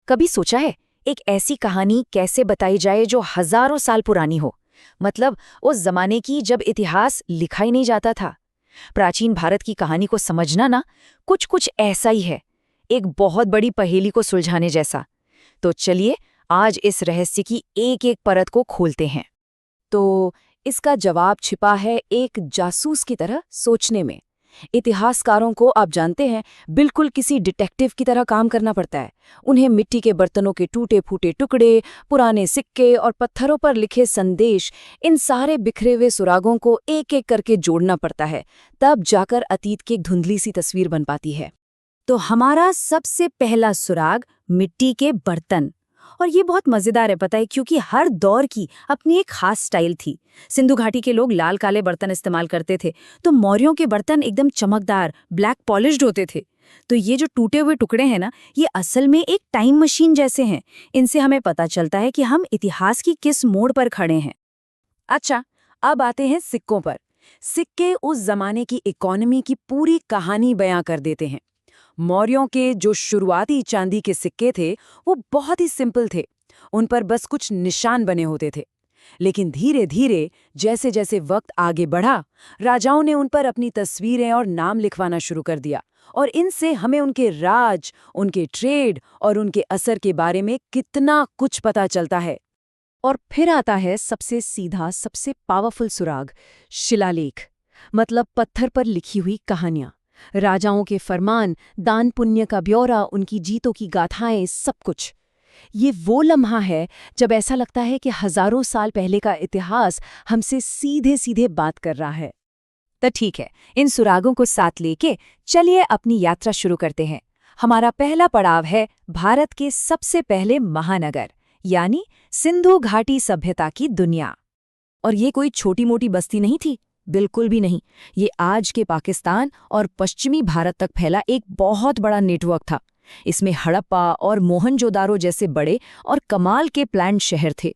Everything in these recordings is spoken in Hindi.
कभी सोचा है एक ऐसी कहानी कैसे बताई जाए जो हजारों साल पुरानी हो? मतलब उस जमाने की जब इतिहास लिखा ही नहीं जाता था। प्राचीन भारत की कहानी को समझना ना कुछ कुछ ऐसा ही है, एक बहुत बड़ी पहेली को सुलझाने जैसा। तो चलिए आज इस रहस्य की एक एक परत को खोलते हैं। तो इसका जवाब छिपा है एक जासूस की तरह सोचने में। इतिहासकारों को आप जानते हैं बिल्कुल किसी डिटेक्टिव की तरह काम करना पड़ता है। उन्हें मिट्टी के बर्तनों के टूटे फूटे टुकड़े, पुराने सिक्के और पत्थरों पर लिखे संदेश, इन सारे बिखरे हुए सुरागों को एक एक करके जोड़ना पड़ता है। तब जाकर अतीत की एक धुंधली सी तस्वीर बन पाती है। तो हमारा सबसे पहला सुराग मिट्टी के बर्तन। और ये बहुत मजेदार है, पता है, क्योंकि हर दौर की अपनी एक खास स्टाइल थी। सिंधु घाटी के लोग लाल काले बर्तन इस्तेमाल करते थे, तो मौर्यों के बर्तन एकदम चमकदार ब्लैक पॉलिश्ड होते थे। तो ये जो टूटे हुए टुकड़े हैं ना, ये असल में एक टाइम मशीन जैसे हैं। इनसे हमें पता चलता है कि हम इतिहास की किस मोड़ पर खड़े हैं। अच्छा, अब आते हैं सिक्कों पर। सिक्के उस जमाने की इकोनॉमी की पूरी कहानी बयां कर देते हैं। मौर्यों के जो शुरुआती चांदी के सिक्के थे वो बहुत ही सिंपल थे। उन पर बस कुछ निशान बने होते थे। लेकिन धीरे धीरे जैसे जैसे वक्त आगे बढ़ा, राजाओं ने उन पर अपनी तस्वीरें और नाम लिखवाना शुरू कर दिया। और इनसे हमें उनके राज, उनके ट्रेड और उनके असर के बारे में कितना कुछ पता चलता है। और फिर आता है सबसे सीधा, सबसे पावरफुल सुराग, शिलालेख। मतलब पत्थर पर लिखी हुई कहानियां, राजाओं के फरमान, दान पुण्य का ब्यौरा, उनकी जीतों की गाथाएं, सब कुछ। ये वो लम्हा है जब ऐसा लगता है कि हजारों साल पहले का इतिहास हमसे सीधे सीधे बात कर रहा है। तो ठीक है, इन सुरागों को साथ लेके चलिए अपनी यात्रा शुरू करते हैं। हमारा पहला पड़ाव है भारत के सबसे पहले महानगर, यानी सिंधु घाटी सभ्यता की दुनिया। और ये कोई छोटी मोटी बस्ती नहीं थी, बिल्कुल भी नहीं। ये आज के पाकिस्तान और पश्चिमी भारत तक फैला एक बहुत बड़ा नेटवर्क था। इसमें हड़प्पा और मोहनजोदारो जैसे बड़े और कमाल के प्लान्ड शहर थे।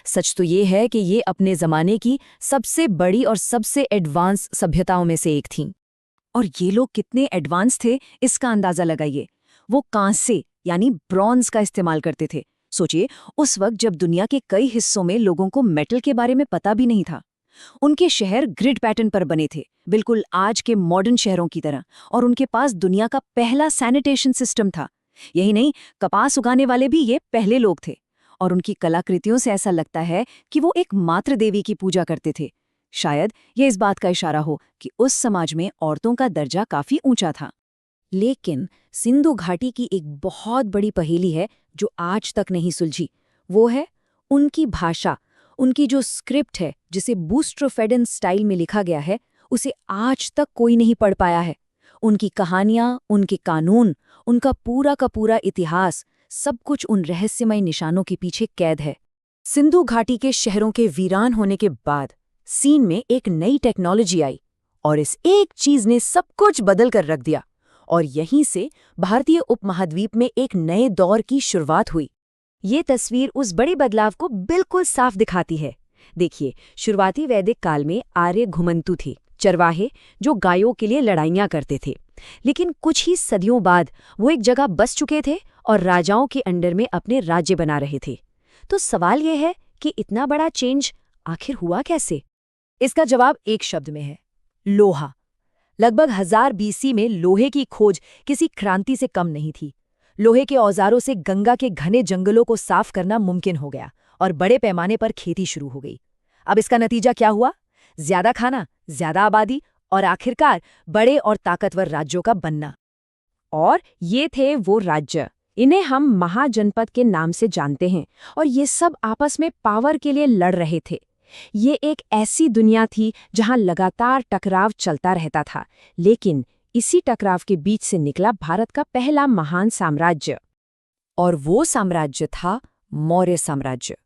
सच तो ये है कि ये अपने जमाने की सबसे बड़ी और सबसे एडवांस सभ्यताओं में से एक थी। और ये लोग कितने एडवांस थे, इसका अंदाजा लगाइए। वो कांसे यानी ब्रॉन्ज का इस्तेमाल करते थे। सोचिए, उस वक्त जब दुनिया के कई हिस्सों में लोगों को मेटल के बारे में पता भी नहीं था। उनके शहर ग्रिड पैटर्न पर बने थे, बिल्कुल आज के मॉडर्न शहरों की तरह। और उनके पास दुनिया का पहला सैनिटेशन सिस्टम था। यही नहीं, कपास उगाने वाले भी ये पहले लोग थे। और उनकी कलाकृतियों से ऐसा लगता है कि वो एक मातृ देवी की पूजा करते थे। शायद ये इस बात का इशारा हो कि उस समाज में औरतों का दर्जा काफी ऊंचा था। लेकिन सिंधु घाटी की एक बहुत बड़ी पहेली है जो आज तक नहीं सुलझी। वो है उनकी भाषा। उनकी जो स्क्रिप्ट है, जिसे बूस्ट्रोफेडन स्टाइल में लिखा गया है, उसे आज तक कोई नहीं पढ़ पाया है। उनकी कहानियां, उनके कानून, उनका पूरा का पूरा इतिहास, सब कुछ उन रहस्यमय निशानों के पीछे कैद है। सिंधु घाटी के शहरों के वीरान होने के बाद सीन में एक नई टेक्नोलॉजी आई और इस एक चीज ने सब कुछ बदल कर रख दिया। और यहीं से भारतीय उपमहाद्वीप में एक नए दौर की शुरुआत हुई। ये तस्वीर उस बड़े बदलाव को बिल्कुल साफ दिखाती है। देखिए, शुरुआती वैदिक काल में आर्य घुमंतु थे, चरवाहे जो गायों के लिए लड़ाइयां करते थे। लेकिन कुछ ही सदियों बाद वो एक जगह बस चुके थे और राजाओं के अंडर में अपने राज्य बना रहे थे। तो सवाल यह है कि इतना बड़ा चेंज आखिर हुआ कैसे? इसका जवाब एक शब्द में है, लोहा। लगभग 1000 BC में लोहे की खोज किसी क्रांति से कम नहीं थी। लोहे के औजारों से गंगा के घने जंगलों को साफ करना मुमकिन हो गया और बड़े पैमाने पर खेती शुरू हो गई। अब इसका नतीजा क्या हुआ? ज्यादा खाना, ज्यादा आबादी और आखिरकार बड़े और ताकतवर राज्यों का बनना। और ये थे वो राज्य, इन्हें हम महाजनपद के नाम से जानते हैं। और ये सब आपस में पावर के लिए लड़ रहे थे। ये एक ऐसी दुनिया थी जहां लगातार टकराव चलता रहता था। लेकिन इसी टकराव के बीच से निकला भारत का पहला महान साम्राज्य। और वो साम्राज्य था मौर्य साम्राज्य।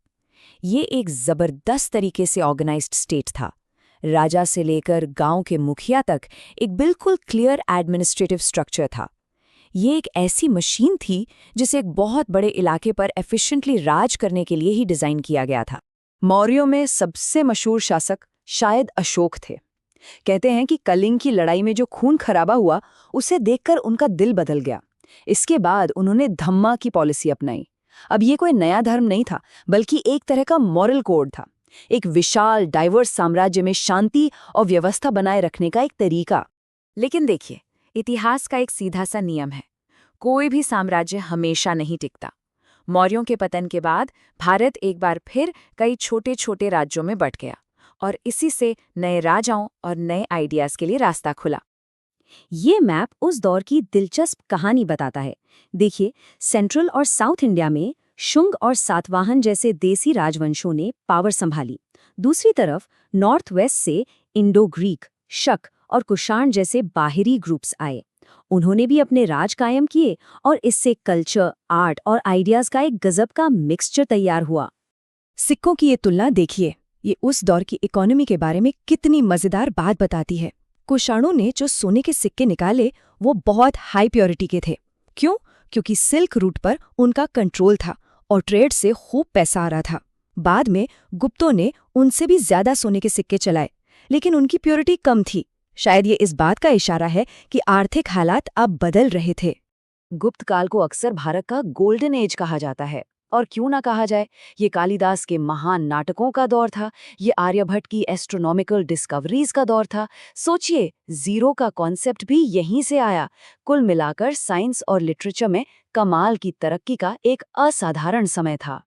ये एक जबरदस्त तरीके से ऑर्गेनाइज्ड स्टेट था। राजा से लेकर गांव के मुखिया तक एक बिल्कुल क्लियर एडमिनिस्ट्रेटिव स्ट्रक्चर था। ये एक ऐसी मशीन थी जिसे एक बहुत बड़े इलाके पर एफिशिएंटली राज करने के लिए ही डिजाइन किया गया था। मौर्यों में सबसे मशहूर शासक शायद अशोक थे। कहते हैं कि कलिंग की लड़ाई में जो खून खराबा हुआ, उसे देखकर उनका दिल बदल गया। इसके बाद उन्होंने धम्मा की पॉलिसी अपनाई। अब ये कोई नया धर्म नहीं था, बल्कि एक तरह का मॉरल कोड था, एक विशाल डाइवर्स साम्राज्य में शांति और व्यवस्था बनाए रखने का एक तरीका। लेकिन देखिए, इतिहास का एक सीधा सा नियम है, कोई भी साम्राज्य हमेशा नहीं टिकता। मौर्यों के पतन के बाद भारत एक बार फिर कई छोटे छोटे राज्यों में बंट गया और इसी से नए राजाओं और नए आइडियाज के लिए रास्ता खुला। ये मैप उस दौर की दिलचस्प कहानी बताता है। देखिए, सेंट्रल और साउथ इंडिया में शुंग और सातवाहन जैसे देसी राजवंशों ने पावर संभाली। दूसरी तरफ नॉर्थ वेस्ट से इंडो ग्रीक, शक और कुषाण जैसे बाहरी ग्रुप्स आए। उन्होंने भी अपने राज कायम किए और इससे कल्चर, आर्ट और आइडियाज का एक गजब का मिक्सचर तैयार हुआ। सिक्कों की ये तुलना देखिए, ये उस दौर की इकोनॉमी के बारे में कितनी मजेदार बात बताती है। कुषाणों ने जो सोने के सिक्के निकाले वो बहुत हाई प्योरिटी के थे। क्यों? क्योंकि सिल्क रूट पर उनका कंट्रोल था और ट्रेड से खूब पैसा आ रहा था। बाद में गुप्तों ने उनसे भी ज्यादा सोने के सिक्के चलाए, लेकिन उनकी प्योरिटी कम थी। शायद ये इस बात का इशारा है कि आर्थिक हालात अब बदल रहे थे। गुप्त काल को अक्सर भारत का गोल्डन एज कहा जाता है, और क्यों ना कहा जाए। ये कालिदास के महान नाटकों का दौर था, ये आर्यभट्ट की एस्ट्रोनॉमिकल डिस्कवरीज का दौर था। सोचिए, जीरो का कॉन्सेप्ट भी यहीं से आया। कुल मिलाकर साइंस और लिटरेचर में कमाल की तरक्की का एक असाधारण समय था।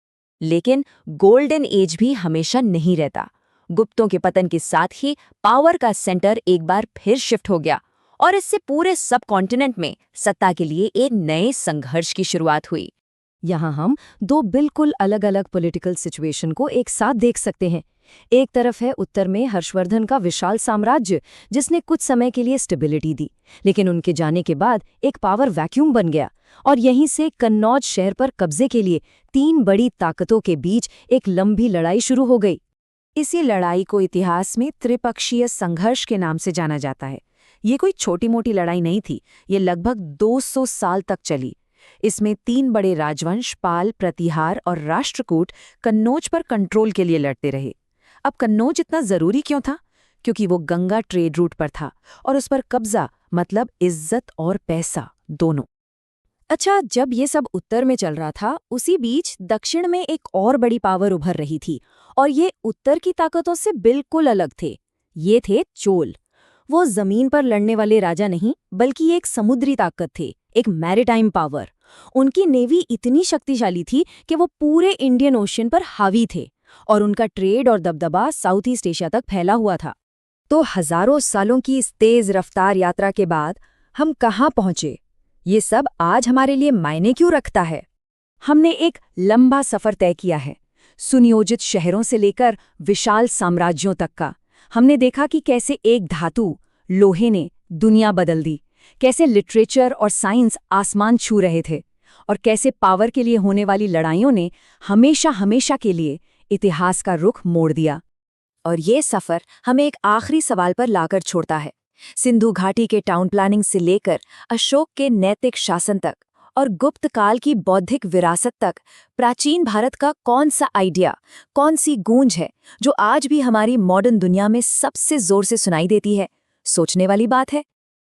लेकिन गोल्डन एज भी हमेशा नहीं रहता। गुप्तों के पतन के साथ ही पावर का सेंटर एक बार फिर शिफ्ट हो गया और इससे पूरे सब कॉन्टिनेंट में सत्ता के लिए एक नए संघर्ष की शुरुआत हुई। यहाँ हम दो बिल्कुल अलग अलग पॉलिटिकल सिचुएशन को एक साथ देख सकते हैं। एक तरफ है उत्तर में हर्षवर्धन का विशाल साम्राज्य, जिसने कुछ समय के लिए स्टेबिलिटी दी, लेकिन उनके जाने के बाद एक पावर वैक्यूम बन गया और यहीं से कन्नौज शहर पर कब्जे के लिए तीन बड़ी ताकतों के बीच एक लंबी लड़ाई शुरू हो गई। इसी लड़ाई को इतिहास में त्रिपक्षीय संघर्ष के नाम से जाना जाता है। ये कोई छोटी मोटी लड़ाई नहीं थी, ये लगभग 200 साल तक चली। इसमें तीन बड़े राजवंश पाल, प्रतिहार और राष्ट्रकूट कन्नौज पर कंट्रोल के लिए लड़ते रहे। अब कन्नौज इतना जरूरी क्यों था? क्योंकि वो गंगा ट्रेड रूट पर था और उस पर कब्जा मतलब इज्जत और पैसा दोनों। अच्छा, जब ये सब उत्तर में चल रहा था, उसी बीच दक्षिण में एक और बड़ी पावर उभर रही थी और ये उत्तर की ताकतों से बिल्कुल अलग थे। ये थे चोल। वो जमीन पर लड़ने वाले राजा नहीं, बल्कि एक समुद्री ताकत थे, एक मैरीटाइम पावर। उनकी नेवी इतनी शक्तिशाली थी कि वो पूरे इंडियन ओशन पर हावी थे और उनका ट्रेड और दबदबा साउथ ईस्ट एशिया तक फैला हुआ था। तो हजारों सालों की इस तेज रफ्तार यात्रा के बाद हम कहाँ पहुंचे? ये सब आज हमारे लिए मायने क्यों रखता है? हमने एक लंबा सफर तय किया है, सुनियोजित शहरों से लेकर विशाल साम्राज्यों तक का। हमने देखा कि कैसे एक धातु, लोहे ने दुनिया बदल दी, कैसे लिटरेचर और साइंस आसमान छू रहे थे, और कैसे पावर के लिए होने वाली लड़ाइयों ने हमेशा हमेशा के लिए इतिहास का रुख मोड़ दिया। और ये सफर हमें एक आखिरी सवाल पर लाकर छोड़ता है। सिंधु घाटी के टाउन प्लानिंग से लेकर अशोक के नैतिक शासन तक और गुप्त काल की बौद्धिक विरासत तक, प्राचीन भारत का कौन सा आइडिया, कौन सी गूंज है जो आज भी हमारी मॉडर्न दुनिया में सबसे जोर से सुनाई देती है? सोचने वाली बात है।